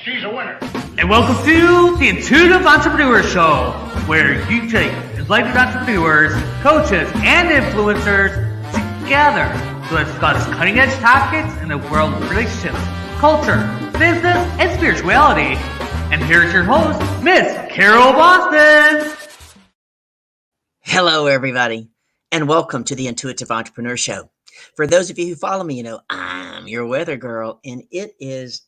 She's a winner. And welcome to the Intuitive Entrepreneur Show, where you take enlightened entrepreneurs, coaches, and influencers together to discuss cutting-edge topics in the world of relationships, culture, business, and spirituality. And here's your host, Miss Carol Boston. Hello, everybody, and welcome to the Intuitive Entrepreneur Show. For those of you who follow me, you know I'm your weather girl, and it is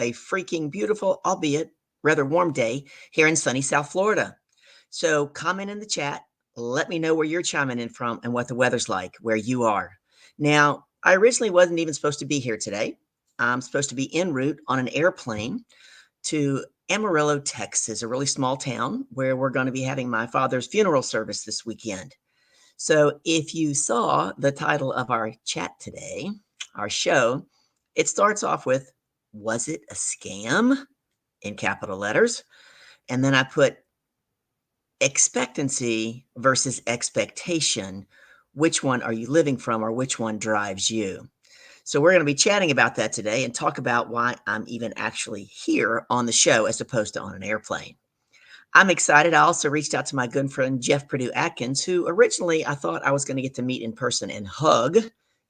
a freaking beautiful, albeit rather warm day here in sunny South Florida. So comment in the chat. Let me know where you're chiming in from and what the weather's like where you are. Now, I originally wasn't even supposed to be here today. I'm supposed to be en route on an airplane to Amarillo, Texas, a really small town where we're going to be having my father's funeral service this weekend. So if you saw the title of our chat today, our show, it starts off with, was it a scam? In capital letters. And then I put expectancy versus expectation. Which one are you living from, or which one drives you? So we're going to be chatting about that today and talk about why I'm even actually here on the show as opposed to on an airplane. I'm excited. I also reached out to my good friend, Jeff Purdue Atkins, who originally I thought I was going to get to meet in person and hug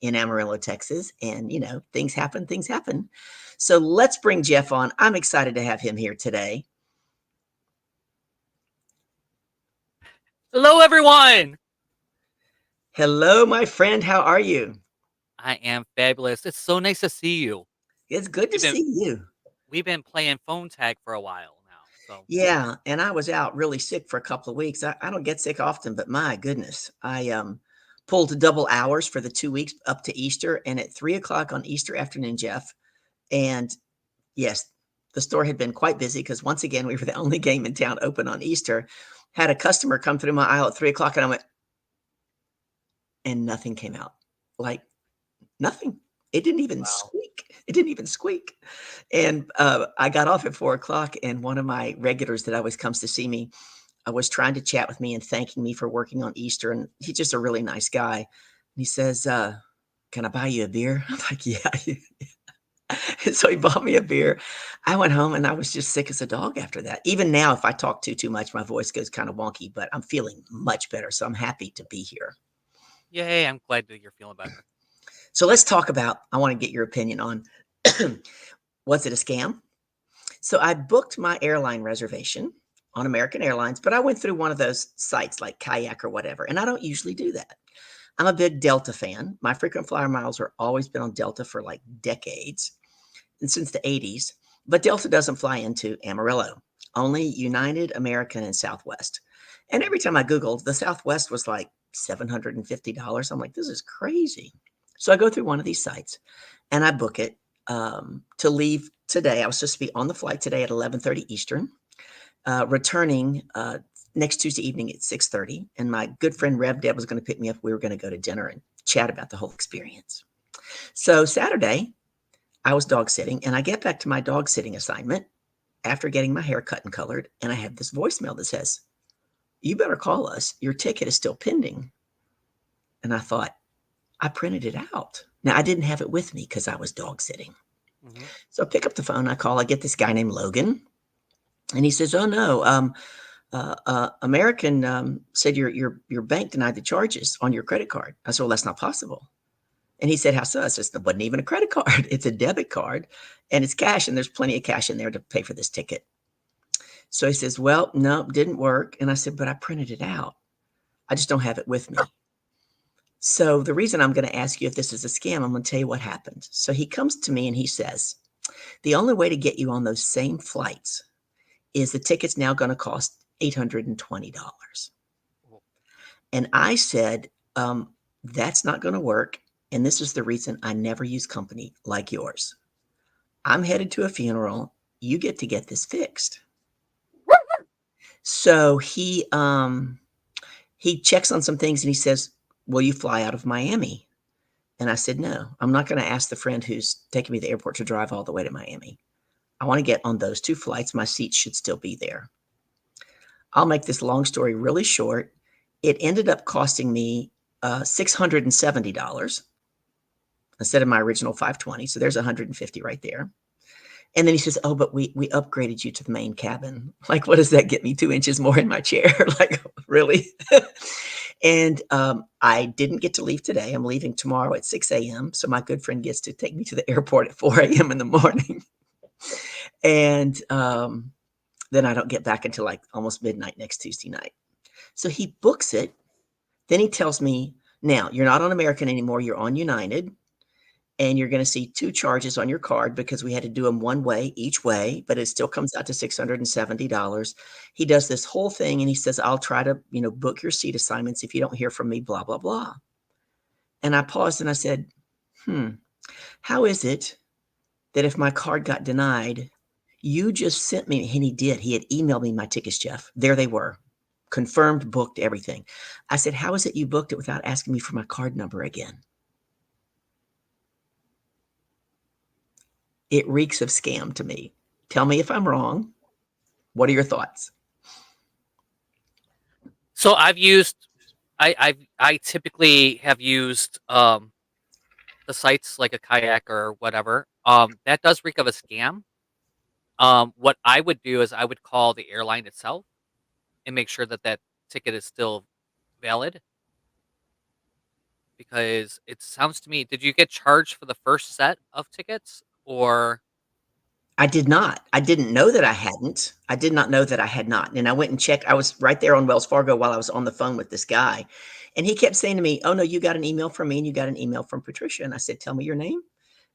in Amarillo, Texas. And, you know, things happen. So let's bring Jeff on. I'm excited to have him here today. Hello, everyone. Hello, my friend. How are you? I am fabulous. It's so nice to see you. It's good to see you. We've been playing phone tag for a while now. So Yeah, and I was out really sick for a couple of weeks. I don't get sick often, but my goodness, I pulled double hours for the 2 weeks up to Easter, and at 3:00 on Easter afternoon, Jeff. And yes, the store had been quite busy because once again, we were the only game in town open on Easter. Had a customer come through my aisle at 3:00, and I went, and nothing came out. Like nothing. It didn't even squeak. It didn't even squeak. And I got off at 4:00, and one of my regulars that always comes to see me was trying to chat with me and thanking me for working on Easter. And he's just a really nice guy. And he says, can I buy you a beer? I'm like, yeah. And so he bought me a beer. I went home and I was just sick as a dog after that. Even now, if I talk too much, my voice goes kind of wonky, but I'm feeling much better. So I'm happy to be here. yay, I'm glad that you're feeling better. So let's talk about, I want to get your opinion on, was it a scam? So I booked my airline reservation on American Airlines, but I went through one of those sites like Kayak or whatever, and I don't usually do that. I'm a big Delta fan. My frequent flyer miles are always been on Delta for like decades, and since the 80s, but Delta doesn't fly into Amarillo, only United, American, and Southwest. And every time I Googled, the Southwest was like $750. I'm like, this is crazy. So I go through one of these sites and I book it to leave today. I was supposed to be on the flight today at 11:30 Eastern, returning next Tuesday evening at 6:30. And my good friend Rev Deb was going to pick me up. We were going to go to dinner and chat about the whole experience. So Saturday, I was dog sitting, and I get back to my dog sitting assignment after getting my hair cut and colored. And I have this voicemail that says, you better call us. Your ticket is still pending. And I thought, I printed it out. Now, I didn't have it with me because I was dog sitting. Mm-hmm. So I pick up the phone. I call. I get this guy named Logan. And he says, oh, no, American said your bank denied the charges on your credit card. I said, well, that's not possible. And he said, how so? I said, it wasn't even a credit card. It's a debit card, and it's cash, and there's plenty of cash in there to pay for this ticket. So he says, well, no, it didn't work. And I said, but I printed it out. I just don't have it with me. So the reason I'm going to ask you if this is a scam, I'm going to tell you what happened. So he comes to me and he says, the only way to get you on those same flights is the ticket's now going to cost $820. And I said, that's not going to work. And this is the reason I never use company like yours. I'm headed to a funeral. You get to get this fixed. So he checks on some things and he says, will you fly out of Miami? And I said, no, I'm not going to ask the friend who's taking me to the airport to drive all the way to Miami. I want to get on those two flights. My seats should still be there. I'll make this long story really short. It ended up costing me $670 instead of my original $520. So there's $150 right there. And then he says, "Oh, but we upgraded you to the main cabin." Like, what does that get me? 2 inches more in my chair? Like, really? And, I didn't get to leave today. I'm leaving tomorrow at 6 a.m., so my good friend gets to take me to the airport at 4 a.m. in the morning. And, then I don't get back until, like, almost midnight next Tuesday night. So he books it. Then he tells me, "Now, you're not on American anymore, you're on United, and you're gonna see 2 charges on your card," because we had to do them one way each way, but it still comes out to $670. He does this whole thing, and he says, "I'll try to, book your seat assignments if you don't hear from me, blah, blah, blah." And I paused and I said, "Hmm, how is it that if my card got denied, you just sent me," and he did. He had emailed me my tickets, Jeff. There they were. Confirmed, booked, everything. I said, "How is it you booked it without asking me for my card number again?" It reeks of scam to me. Tell me if I'm wrong. What are your thoughts? So I typically have used the sites like a kayak or whatever. That does reek of a scam. What I would do is I would call the airline itself and make sure that that ticket is still valid, because it sounds to me, did you get charged for the first set of tickets, or I did not. I didn't know that I hadn't. I did not know that I had not. And I went and checked. I was right there on Wells Fargo while I was on the phone with this guy. And he kept saying to me, "Oh, no, you got an email from me and you got an email from Patricia." And I said, "Tell me your name."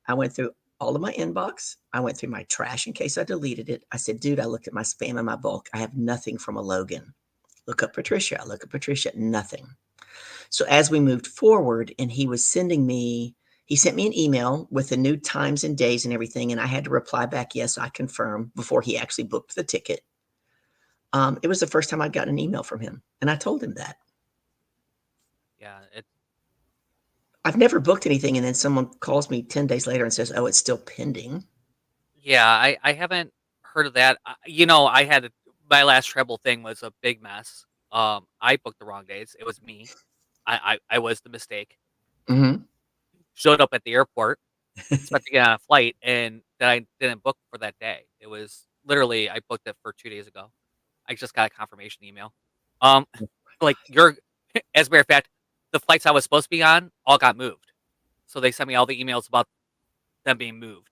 I went through all of my inbox. I went through my trash in case I deleted it. I said, "Dude, I looked at my spam and my bulk. I have nothing from a Logan." Look up Patricia. I look up Patricia, nothing. So as we moved forward and he sent me an email with the new times and days and everything, and I had to reply back, "Yes, I confirm," before he actually booked the ticket. It was the first time I'd gotten an email from him, and I told him that. yeah, I've never booked anything, and then someone calls me 10 days later and says, "Oh, it's still pending." yeah, I haven't heard of that. I had my last travel thing was a big mess. I booked the wrong days. It was me. I was the mistake. Mhm. Showed up at the airport, expecting to get on a flight, and then I didn't book for that day. It was literally I booked it for 2 days ago. I just got a confirmation email. Um, like you're as a matter of fact, the flights I was supposed to be on all got moved. So they sent me all the emails about them being moved,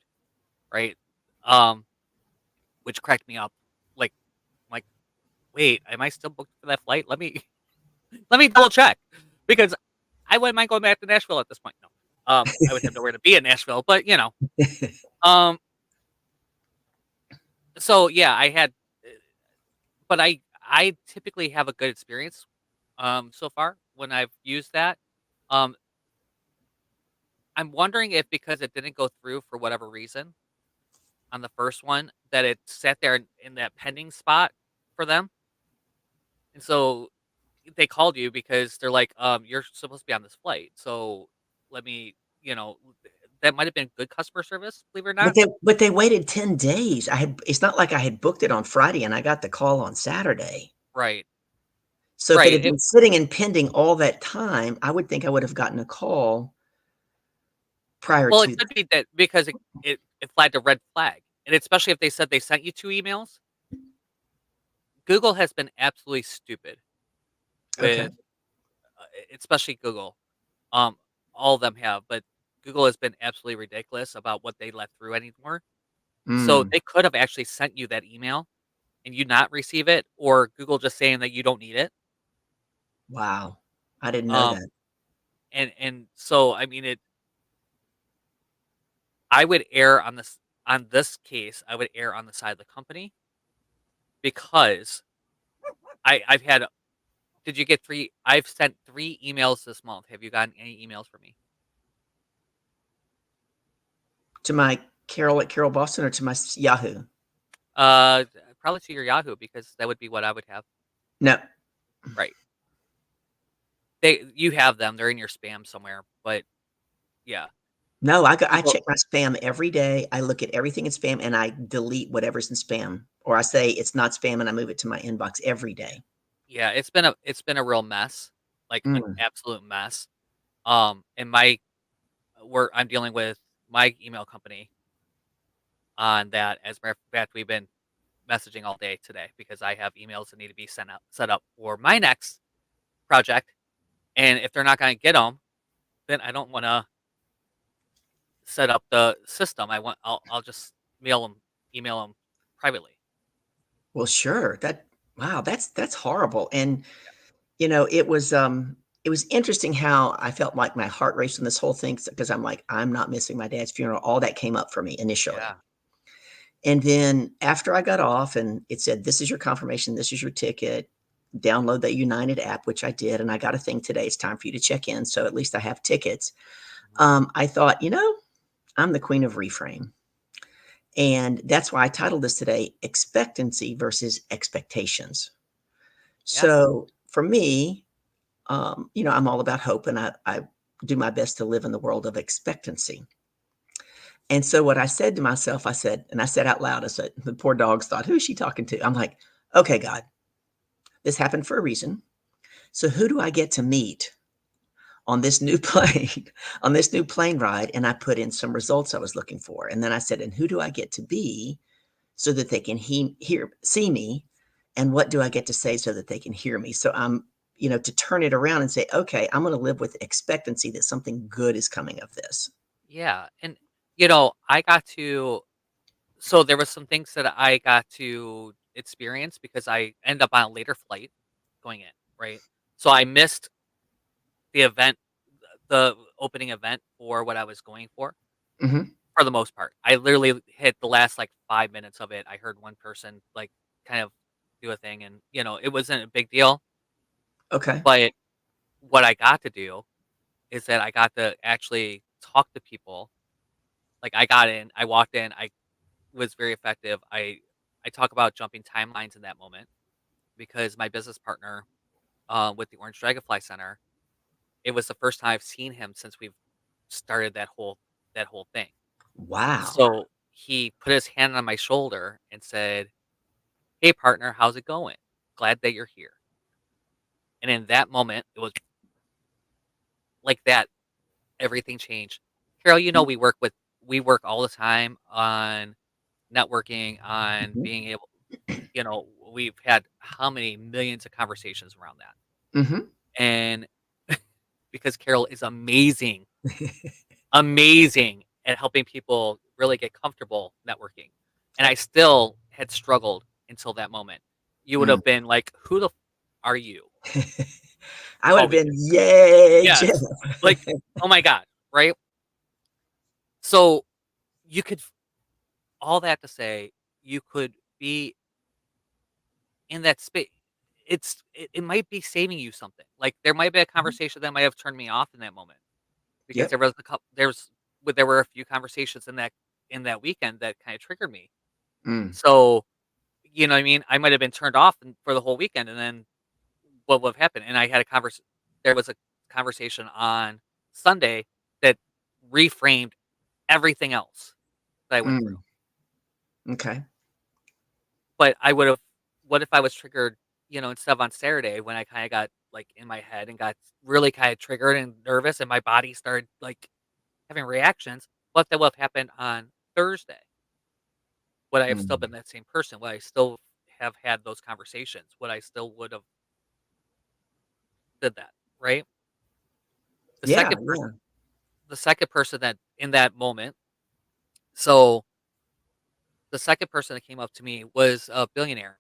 right? Um, which cracked me up. Like, like, wait, am I still booked for that flight? Let me double check, because I wouldn't mind going back to Nashville at this point. No, I would have nowhere to be in Nashville, but um, so yeah, but I typically have a good experience, so far when I've used that. Um, I'm wondering if because it didn't go through for whatever reason on the first one, that it sat there in that pending spot for them, and so they called you because they're like, "You're supposed to be on this flight, so let me," you know, that might have been good customer service, believe it or But not. they waited 10 days. It's not like I had booked it on Friday and I got the call on Saturday. Right, So if it right. had been sitting and pending all that time, I would think I would have gotten a call prior Well, it to could that. be that because it flagged a red flag, and especially if they said they sent you 2 emails. Google has been absolutely stupid Okay. with, especially Google. Um, all of them have, but Google has been absolutely ridiculous about what they let through anymore. So Mm, they could have actually sent you that email and you not receive it, or Google just saying that you don't need it. wow. I didn't know Um, that. and so I mean it. I would err on this case. I would err on the side of the company, because I've had. Did you get 3? I've sent 3 emails this month. Have you gotten any emails from me? To my Carol at Carol Boston or to my Yahoo? Uh, Probably to your Yahoo, because that would be what I would have. No. Right. You have them. They're in your spam somewhere. But yeah, No, I people. check my spam every day. I look at everything in spam and I delete whatever's in spam, or I say it's not spam and I move it to my inbox every day. Yeah, it's been a real mess, like an Mm, absolute mess. And I'm dealing with my email company. on that. As a matter of fact, we've been messaging all day today because I have emails that need to be set up for my next project, and if they're not going to get them, then I don't want to set up the system. I'll just email them privately. Well, sure. Wow, that's horrible. And Yeah. it was interesting how I felt like my heart raced in this whole thing because I'm like, I'm not missing my dad's funeral. All that came up for me initially. Yeah. And then after I got off and it said, this is your confirmation, this is your ticket, download that United app, which I did. And I got a thing today. It's time for you to check in. So at least I have tickets. Mhm. I thought, I'm the queen of reframe. And that's why I titled this today, Expectancy versus Expectations. Yeah. So for me, I'm all about hope and I do my best to live in the world of expectancy. And so what I said to myself, and I said out loud, I said, the poor dogs thought, who is she talking to? I'm like, okay, God, this happened for a reason. So who do I get to meet on this new plane, on this new plane ride? And I put in some results I was looking for. And then I said, and who do I get to be so that they can see me? And what do I get to say so that they can hear me? So I'm, to turn it around and say, okay, I'm going to live with expectancy that something good is coming of this. Yeah. And I got to so there was some things that I got to experience because I ended up on a later flight going in, right? So I missed the event, the opening event for what I was going Hmm. for the most part. I literally hit the last like 5 minutes of it. I heard one person like kind of do a thing, and it wasn't a big deal. Okay. But what I got to do is that I got to actually talk to people. Like I got in, I walked in, I was very effective. I talk about jumping timelines in that moment because my business partner with the Orange Dragonfly Center, it was the first time I've seen him since we've started that whole thing. Wow. So he put his hand on my shoulder and said, "Hey partner, how's it going? Glad that you're here." And in that moment, it was like that. Everything changed. Carol, we work all the time on networking, on Hmm. being able. We've had how many millions of conversations around that, Hmm. and because Carol is amazing, amazing at helping people really get comfortable networking. And I still had struggled until that moment. You would Mm. have been like, "Who the are you?" I would Oh, have been, yay, Jeff. yes. Like, oh my god, right? So you could all that to say you could be in that space. It might be saving you something. Like there might be a Mhm. conversation that might have turned me off in that moment because Yep. there were a few conversations in that weekend that kind of triggered me. Mm. So, you know what I mean? I might have been turned off for the whole weekend, and then what would have happened? And I had a there was a conversation on Sunday that reframed everything else that I went through. Mm. Okay. But what if I was triggered, instead of on Saturday when I kind of got like in my head and got really kind of triggered and nervous and my body started like having reactions? What if that would have happened on Thursday? Would I have still Mm. been that same person? Would I still have had those conversations? Would I still would have did that, right? The Yeah, second person yeah. the second person that in that moment, so the second person that came up to me was a billionaire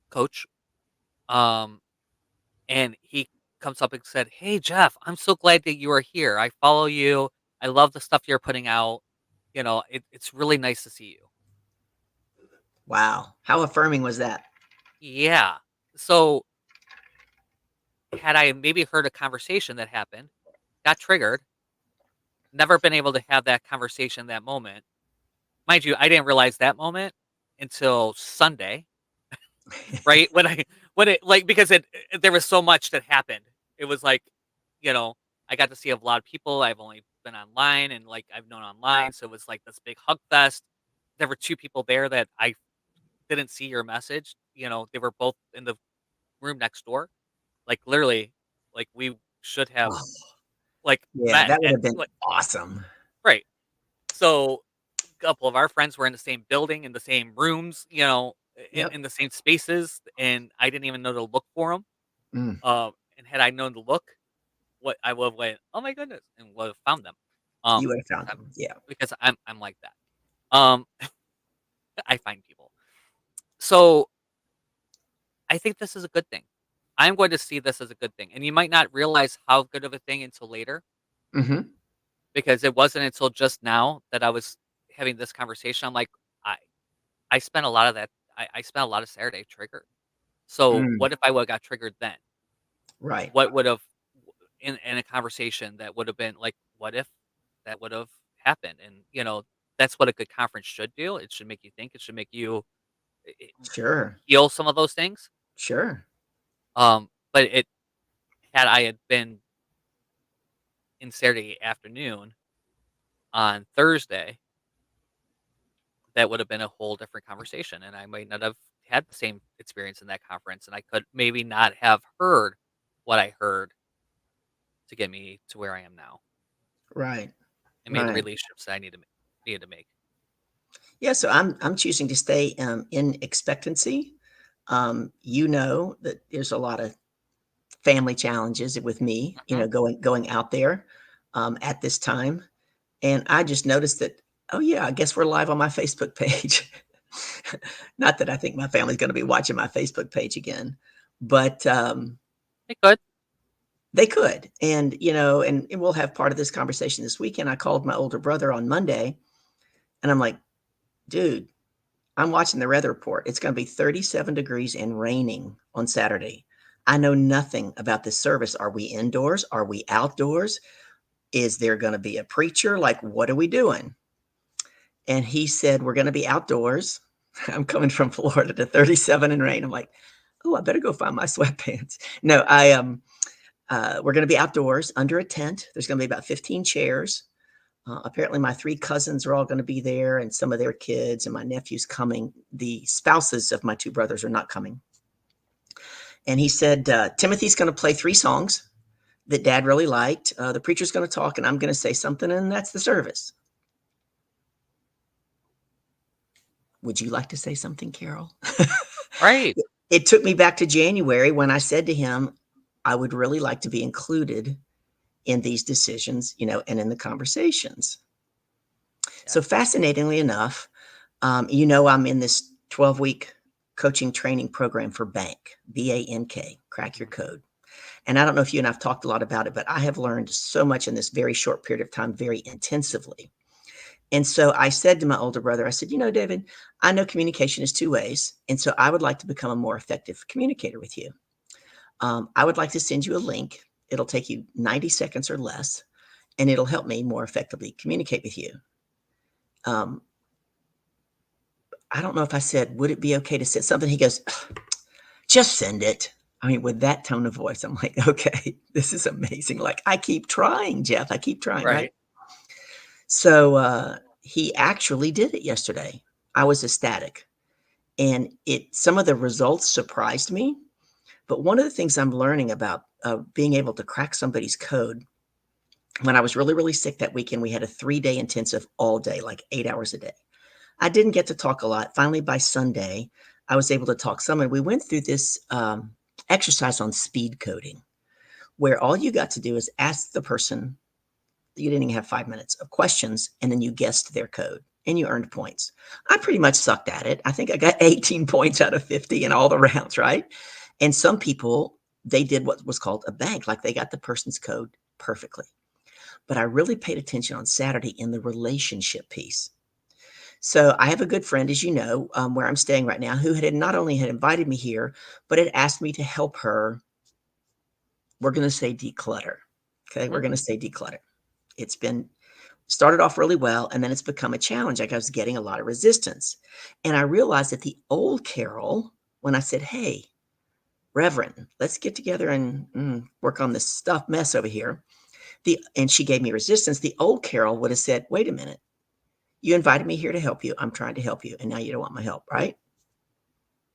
coach. Um, and he comes up and said, "Hey Jeff, I'm so glad that you are here. I follow you. I love the stuff you're putting out. It's really nice to see you." Wow. How affirming was that? Yeah. So had I maybe heard a conversation that happened, got triggered, never been able to have that conversation in that moment. Mind you, I didn't realize that moment until Sunday, right? When it like because there was so much that happened. It was like, you know, I got to see a lot of people I've only been online and like I've known online, so it was like this big hug fest. There were two people there that I didn't see your message. They were both in the room next door. Like literally, like we should have Oh, like yeah, met that would at have been like awesome. right. So couple of our friends were in the same building, in the same rooms, Yep. in the same spaces, and I didn't even know to look for them. Mm. And had I known to look, what I would have went, "Oh my goodness," and would have found them. You would have Because found them. Yeah. I'm like that. I find people. So I think this is a good thing. I'm going to see this as a good thing, and you might not realize how good of a thing until later, Hmm. because it wasn't until just now that I was having this conversation. I'm like, I I spent a lot of that. I spent a lot of Saturday triggered. So Mm. what if I would have got triggered then? Right. What would have in a conversation that would have been like, what if that would have happened? And that's what a good conference should do. It should make you think. It should make you eh, Sure. feel some of those things. Sure. But it had I had been in Saturday afternoon on Thursday, that would have been a whole different conversation, and I might not have had the same experience in that conference, and I could maybe not have heard what I heard to get me to where I am now, Right. and made the Right. relationships that I needed to make. Yeah. So I'm choosing to stay in expectancy. You know that there's a lot of family challenges with me, Mhm. going out there at this time. And I just noticed that, oh yeah, I guess we're live on my Facebook page. Not that I think my family's going to be watching my Facebook page again, but It could. they could. And, and we'll have part of this conversation this weekend. I called my older brother on Monday and I'm like, dude, I'm watching the weather report. It's going to be 37 degrees and raining on Saturday. I know nothing about this service. Are we indoors? Are we outdoors? Is there going to be a preacher? Like, what are we doing? And he said, we're going to be outdoors. I'm coming from Florida to 37 and rain. I'm like, oh, I better go find my sweatpants. No, we're going to be outdoors under a tent. There's going to be about 15 chairs. Apparently, my three cousins are all going to be there, and some of their kids, and my nephew's coming. The spouses of my two brothers are not coming. And he said, Timothy's going to play three songs that dad really liked. The preacher's going to talk, and I'm going to say something, and that's the service. Would you like to say something, Carol? Right. It took me back to January when I said to him, I would really like to be included in these decisions, and in the conversations. Yeah. So fascinatingly enough, I'm in this 12-week coaching training program for Bank, BANK, crack your Mhm. code. And I don't know if you and I've talked a lot about it, but I have learned so much in this very short period of time, very intensively. And so I said to my older brother, I said, David, I know communication is two ways. And so I would like to become a more effective communicator with you. I would like to send you a link. It'll take you 90 seconds or less, and it'll help me more effectively communicate with you. Um, I don't know if I said, would it be okay to send something? He goes, just send it. I mean, with that tone of voice, I'm like, okay, this is amazing. Like, I keep trying, Jeff. I keep trying, right? Right. So he actually did it yesterday. I was ecstatic. And some of the results surprised me. But one of the things I'm learning about being able to crack somebody's code, when I was really, really sick that weekend, we had a 3-day intensive all day, like 8 hours a day. I didn't get to talk a lot. Finally, by Sunday, I was able to talk some. And we went through this exercise on speed coding, where all you got to do is ask the person, you didn't even have 5 minutes of questions, and then you guessed their code and you earned points. I pretty much sucked at it. I think I got 18 points out of 50 in all the rounds, right? And some people, they did what was called a bank, like they got the person's code perfectly. But I really paid attention on Saturday in the relationship piece. So I have a good friend, as you know, where I'm staying right now, who had not only had invited me here, but had asked me to help her. We're going to say declutter. Okay, Mhm. we're going to say declutter. It's been started off really well, and then it's become a challenge. Like I was getting a lot of resistance, and I realized that the old Carol, when I said, "Hey, Reverend, let's get together and work on this stuff mess over here," and she gave me resistance. The old Carol would have said, "Wait a minute, you invited me here to help you. I'm trying to help you, and now you don't want my help, right?"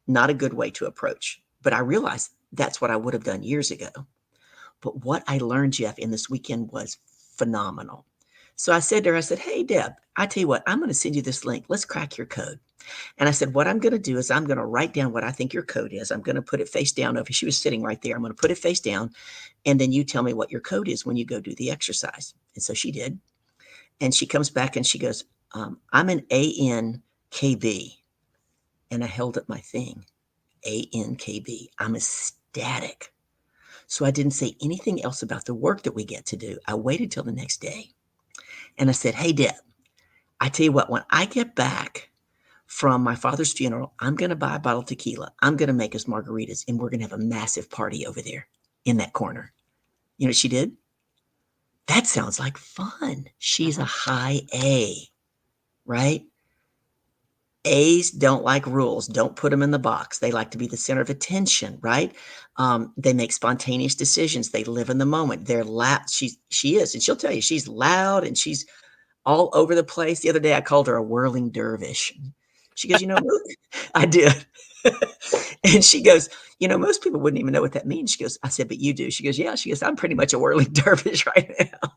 Not a good way to approach. But I realized that's what I would have done years ago. But what I learned, Jeff, in this weekend was phenomenal. So I said to her, I said, hey, Deb, I tell you what, I'm going to send you this link. Let's crack your code. And I said, what I'm going to do is I'm going to write down what I think your code is. I'm going to put it face down over. She was sitting right there. I'm going to put it face down. And then you tell me what your code is when you go do the exercise. And so she did. And she comes back and she goes, I'm an ANKB. And I held up my thing, ANKB. I'm ecstatic. So I didn't say anything else about the work that we get to do. I waited till the next day. And I said, hey, Deb, I tell you what, when I get back from my father's funeral, I'm going to buy a bottle of tequila. I'm going to make us margaritas, and we're going to have a massive party over there in that corner. You know what she did? That sounds like fun. She's a high A, right? A's don't like rules. Don't put them in the box. They like to be the center of attention, right? They make spontaneous decisions. They live in the moment. They're loud. She is, and she'll tell you she's loud and she's all over the place. The other day I called her a whirling dervish. She goes, I did. And she goes, most people wouldn't even know what that means. She goes, I said, but you do. She goes, yeah. She goes, I'm pretty much a whirling dervish right now.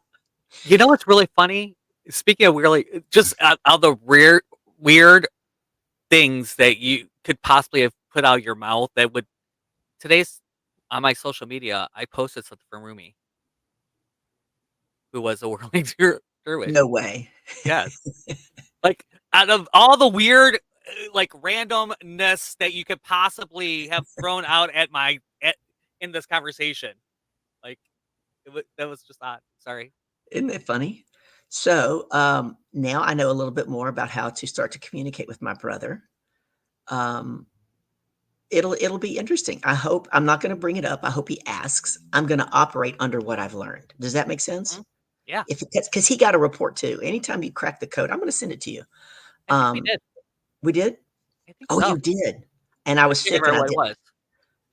You know what's really funny? Speaking of weirdly, just all the weird things that you could possibly have put out your mouth that would today's on my social media, I posted something from Rumi, who was a whirling dervish. No way. Yes. Like out of all the weird like randomness that you could possibly have thrown out in this conversation. Like that was just odd. Sorry. Isn't it funny? So now I know a little bit more about how to start to communicate with my brother. It'll be interesting. I hope I'm not going to bring it up. I hope he asks. I'm going to operate under what I've learned. Does that make sense? Mm-hmm. Yeah. Because he got a report too. Anytime you crack the code, I'm going to send it to you. I think we did. We did? I think Oh, so. you did. And I was sick. And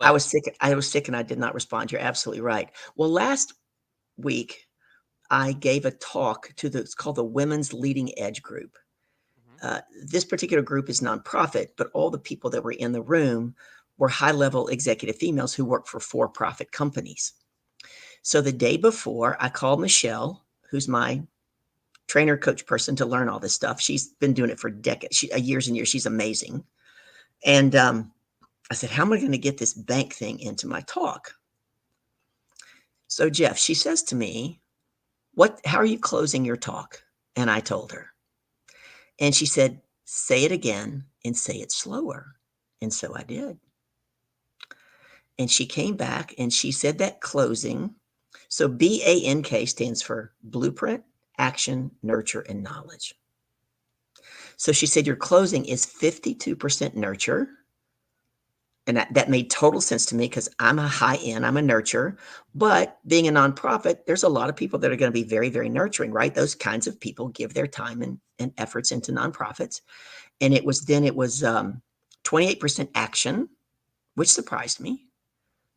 I was sick. I was sick and I did not respond. You're absolutely right. Well, last week I gave a talk to it's called the Women's Leading Edge Group. This particular group is nonprofit, but all the people that were in the room were high-level executive females who work for for-profit companies. So the day before, I called Michelle, who's my trainer coach person, to learn all this stuff. She's been doing it for decades, years and years. She's amazing. And I said, how am I going to get this bank thing into my talk? So Jeff, she says to me, how are you closing your talk? And I told her. And she said, say it again and say it slower. And so I did. And she came back and she said that closing. So BANK stands for blueprint, action, nurture, and knowledge. So she said your closing is 52% nurture. And that made total sense to me because I'm a high end, I'm a nurture. But being a nonprofit, there's a lot of people that are going to be very, very nurturing, right? Those kinds of people give their time and efforts into nonprofits. And it was 28% action, which surprised me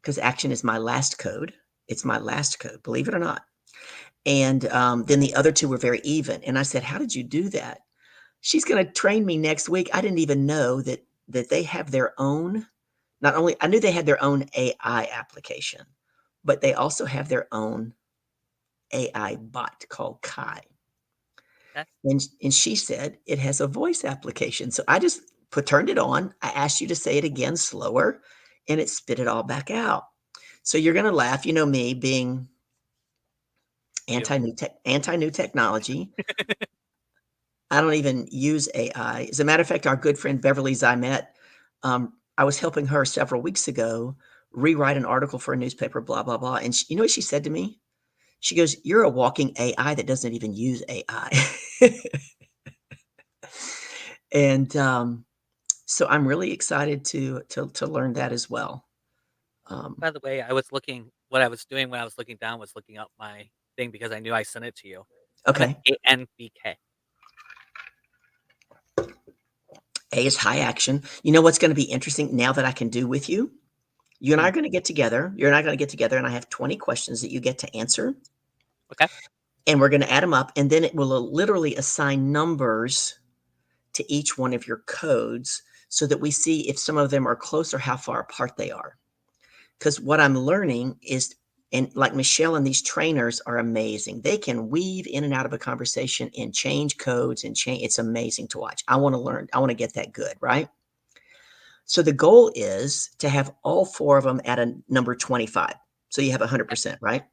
because action is my last code. It's my last code, believe it or not. And then the other two were very even. And I said, how did you do that? She's going to train me next week. I didn't even know that they have their own. Not only, I knew they had their own AI application, but they also have their own AI bot called Kai. Okay. And she said it has a voice application. So I just turned it on. I asked you to say it again slower, and it spit it all back out. So you're going to laugh. You know me being anti-new technology. I don't even use AI. As a matter of fact, our good friend Beverly Zimet, I was helping her several weeks ago rewrite an article for a newspaper, blah, blah, blah. And you know what she said to me? She goes, you're a walking AI that doesn't even use AI. And so I'm really excited to learn that as well. By the way, what I was doing when I was looking down was looking up my thing because I knew I sent it to you. Okay. ANBK. A is high action. You know what's going to be interesting now that I can do with you? You and I are going to get together. You and I are going to get together, and I have 20 questions that you get to answer. Okay. And we're going to add them up, and then it will literally assign numbers to each one of your codes so that we see if some of them are close or how far apart they are. Because what I'm learning is And like Michelle and these trainers are amazing. They can weave in and out of a conversation and change codes and change. It's amazing to watch. I want to learn. I want to get that good, right? So the goal is to have all 4 of them at a number 25. So you have 100%, right?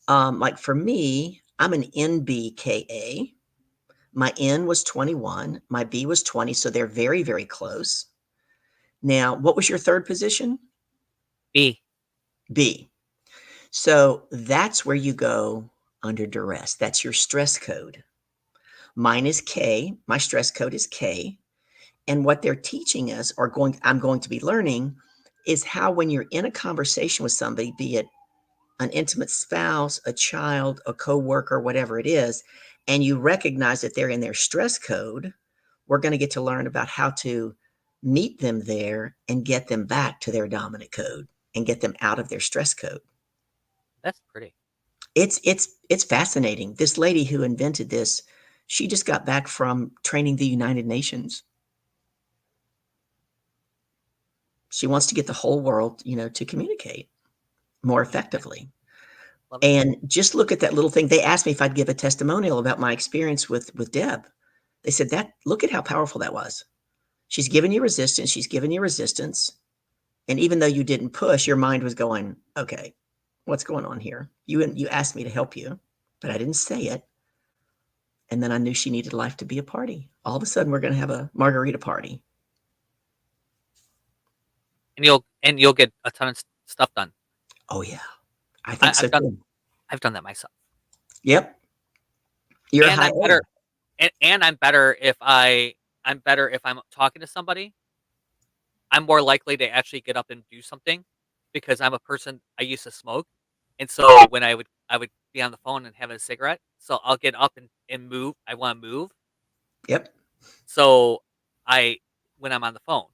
Like for me, I'm an NBKA. My N was 21. My B was 20. So they're very, very close. Now, what was your third position? B. B. So that's where you go under duress. That's your stress code. Mine is K. My stress code is K. And what they're teaching us, or I'm going to be learning, is how when you're in a conversation with somebody, be it an intimate spouse, a child, a coworker, whatever it is, and you recognize that they're in their stress code, we're going to get to learn about how to meet them there and get them back to their dominant code and get them out of their stress code. That's pretty. It's fascinating. This lady who invented this, she just got back from training the United Nations. She wants to get the whole world, to communicate more effectively. And just look at that little thing. They asked me if I'd give a testimonial about my experience with Deb. They said look at how powerful that was. She's given you resistance. She's given you resistance. And even though you didn't push, your mind was going, okay, what's going on here? You asked me to help you, but I didn't say it. And then I knew she needed life to be a party. All of a sudden, we're going to have a margarita party. And you'll get a ton of stuff done. Oh yeah, I think so too. I've done that myself. Yep. You're and I'm better. And I'm better if I'm talking to somebody. I'm more likely to actually get up and do something because I'm a person. I used to smoke, and so when I would be on the phone and having a cigarette, so I'll get up and move. I want to move. Yep. So when I'm on the phone,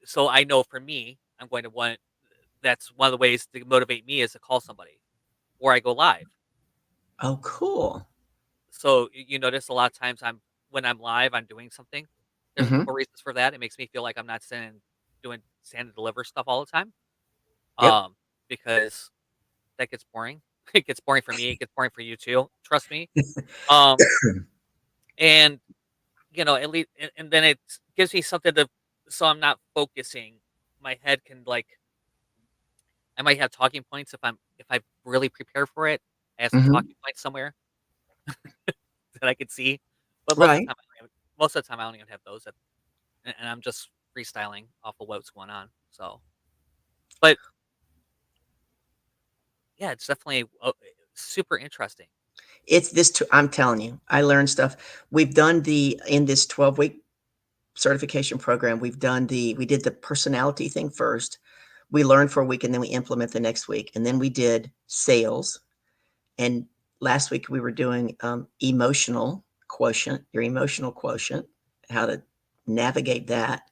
so I know for me, I'm going to want. That's one of the ways to motivate me is to call somebody, or I go live. Oh, cool. So you notice a lot of times when I'm live, I'm doing something. There's a couple reasons for that. It makes me feel like I'm not doing stand and deliver stuff all the time. Yep. Because that gets boring. It gets boring for me. It gets boring for you too. Trust me. And at least, and then it gives me something so I'm not focusing. My head can I might have talking points if I really prepare for it. I have some talking points somewhere that I could see. But most of the time I don't even have those. And I'm just freestyling off of what's going on. So, but yeah, it's definitely super interesting. It's this. I'm telling you, I learned stuff. We've done in this 12-week certification program. We did the personality thing first. We learned for a week and then we implement the next week. And then we did sales. And last week we were doing emotional quotient, your emotional quotient, how to navigate that.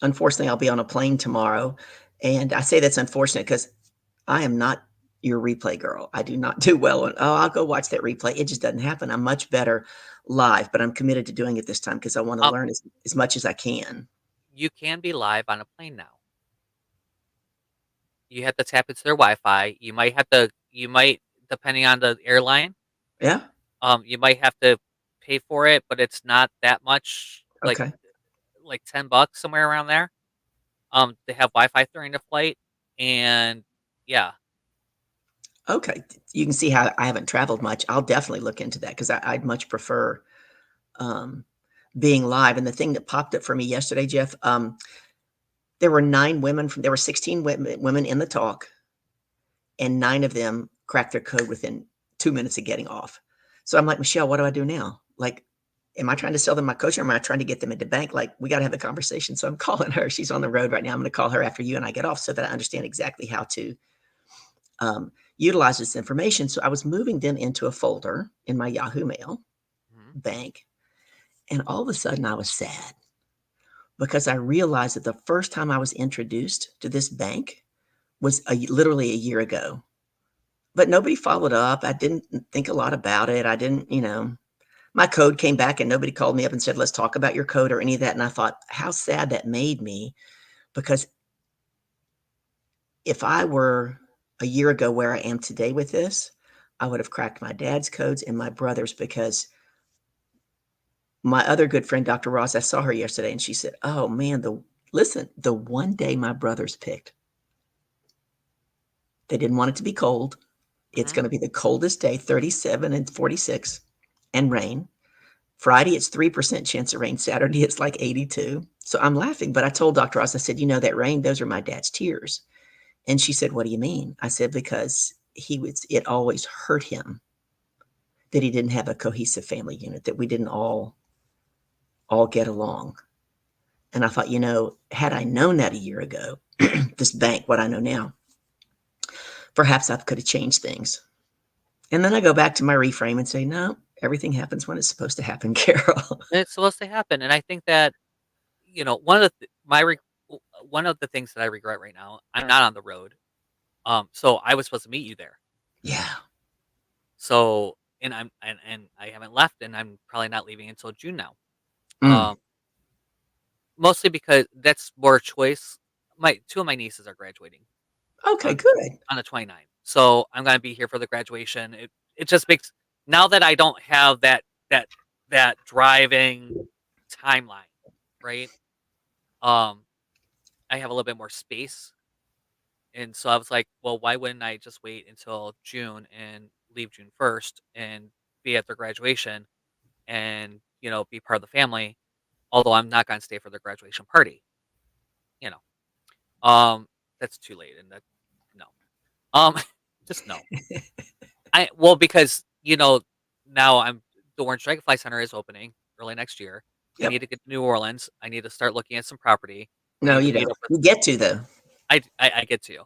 Unfortunately, I'll be on a plane tomorrow. And I say that's unfortunate because I am not your replay girl. I do not do well I'll go watch that replay. It just doesn't happen. I'm much better live, but I'm committed to doing it this time because I want to learn as much as I can. You can be live on a plane now. You have to tap into their Wi-Fi. You might, depending on the airline. Yeah. You might have to pay for it, but it's not that much. Okay. Like $10 somewhere around there. They have Wi-Fi during the flight, and yeah. Okay, you can see how I haven't traveled much. I'll definitely look into that because I'd much prefer being live. And the thing that popped up for me yesterday, Jeff, there were 9 women there were 16 women in the talk, and 9 of them cracked their code within 2 minutes of getting off. So I'm like, Michelle, what do I do now? Like, am I trying to sell them my coaching or am I trying to get them into bank? Like, we got to have a conversation. So I'm calling her. She's on the road right now. I'm going to call her after you and I get off so that I understand exactly how to utilize this information. So I was moving them into a folder in my Yahoo Mail bank. And all of a sudden I was sad because I realized that the first time I was introduced to this bank was literally a year ago, but nobody followed up. I didn't think a lot about it. I didn't, my code came back and nobody called me up and said, let's talk about your code or any of that. And I thought how sad that made me because if I were a year ago where I am today with this, I would have cracked my dad's codes and my brother's, because my other good friend, Dr. Ross, I saw her yesterday and she said, oh man, the one day my brothers picked, they didn't want it to be cold. It's going to be the coldest day, 37 and 46, and rain. Friday, it's 3% chance of rain. Saturday, it's like 82. So I'm laughing, but I told Dr. Ross, I said, that rain, those are my dad's tears. And she said, what do you mean? I said, because it always hurt him that he didn't have a cohesive family unit, that we didn't all get along. And I thought, had I known that a year ago, this bank, what I know now, perhaps I could have changed things. And then I go back to my reframe and say, no, everything happens when it's supposed to happen, Carol. It's supposed to happen. And I think that, one of the things that I regret right now, I'm not on the road. So I was supposed to meet you there. Yeah. So, and I haven't left, and I'm probably not leaving until June now. Mostly because that's more choice. Two of my nieces are graduating. Okay, good. On the 29th. So I'm going to be here for the graduation. It just makes, now that I don't have that driving timeline, right? I have a little bit more space. And so I was like, well, why wouldn't I just wait until June and leave June 1st and be at their graduation and, be part of the family, although I'm not going to stay for the graduation party. That's too late, and no. Just no. Because now the Orange Dragonfly Center is opening early next year. Yep. I need to get to New Orleans. I need to start looking at some property. No, you don't. You get to, though. I get to.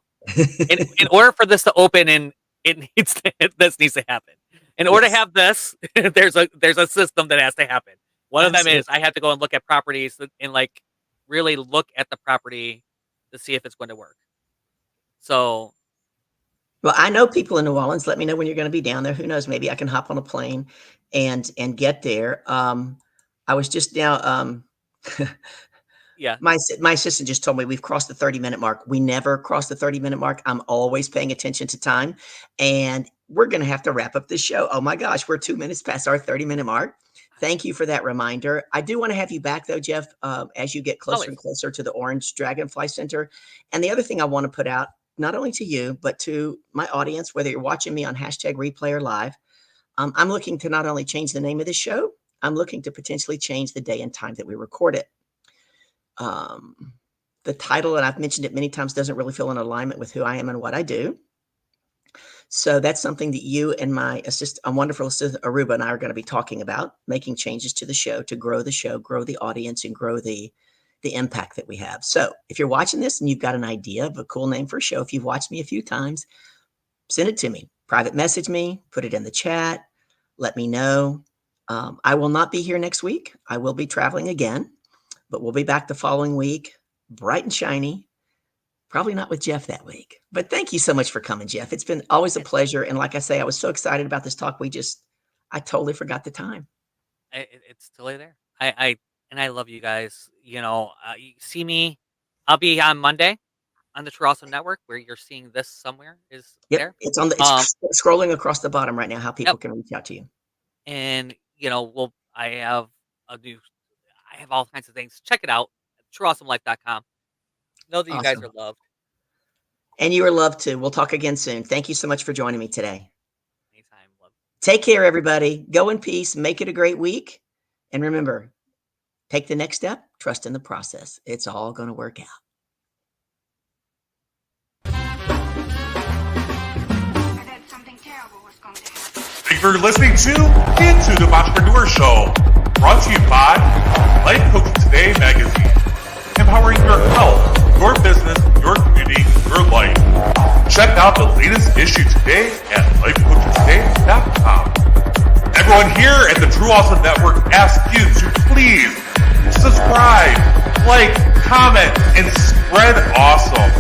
In order for this to open, and this needs to happen. In order to have this, there's a system that has to happen. One of them is I have to go and look at properties and really look at the property to see if it's going to work. So, well, I know people in New Orleans. Let me know when you're going to be down there. Who knows? Maybe I can hop on a plane and get there. I was just now. Yeah. My assistant just told me we've crossed the 30-minute mark. We never cross the 30-minute mark. I'm always paying attention to time, and we're going to have to wrap up this show. Oh my gosh, we're 2 minutes past our 30-minute mark. Thank you for that reminder. I do want to have you back, though, Jeff, as you get closer and closer to the Orange Dragonfly Center. And the other thing I want to put out, not only to you, but to my audience, whether you're watching me on #replay or live, I'm looking to not only change the name of this show, I'm looking to potentially change the day and time that we record it. The title, and I've mentioned it many times, doesn't really feel in alignment with who I am and what I do. So that's something that you and my a wonderful assistant, Aruba, and I are going to be talking about, making changes to the show, grow the audience, and grow the impact that we have. So if you're watching this and you've got an idea of a cool name for a show, if you've watched me a few times, send it to me. Private message me, put it in the chat, let me know. I will not be here next week. I will be traveling again, but we'll be back the following week, bright and shiny. Probably not with Jeff that week, but thank you so much for coming, Jeff. It's been always a pleasure. And like I say, I was so excited about this talk. I totally forgot the time. It's still there. I love you guys. You see me. I'll be on Monday on the True Awesome Network, where you're seeing this somewhere is there. It's on it's scrolling across the bottom right now, how people can reach out to you. And, I have all kinds of things. Check it out. TrueAwesomeLife.com. Know that you guys are loved. And you are loved too. We'll talk again soon. Thank you so much for joining me today. Anytime. Love. Take care, everybody. Go in peace. Make it a great week. And remember, take the next step. Trust in the process. It's all going to work out. Thank you for listening to the Intuitive Entrepreneur Show, brought to you by Life Coaching Today magazine, empowering your health, your business, your community, your life. Check out the latest issue today at lifecoachingtoday.com. Everyone here at the True Awesome Network asks you to please subscribe, like, comment, and spread awesome.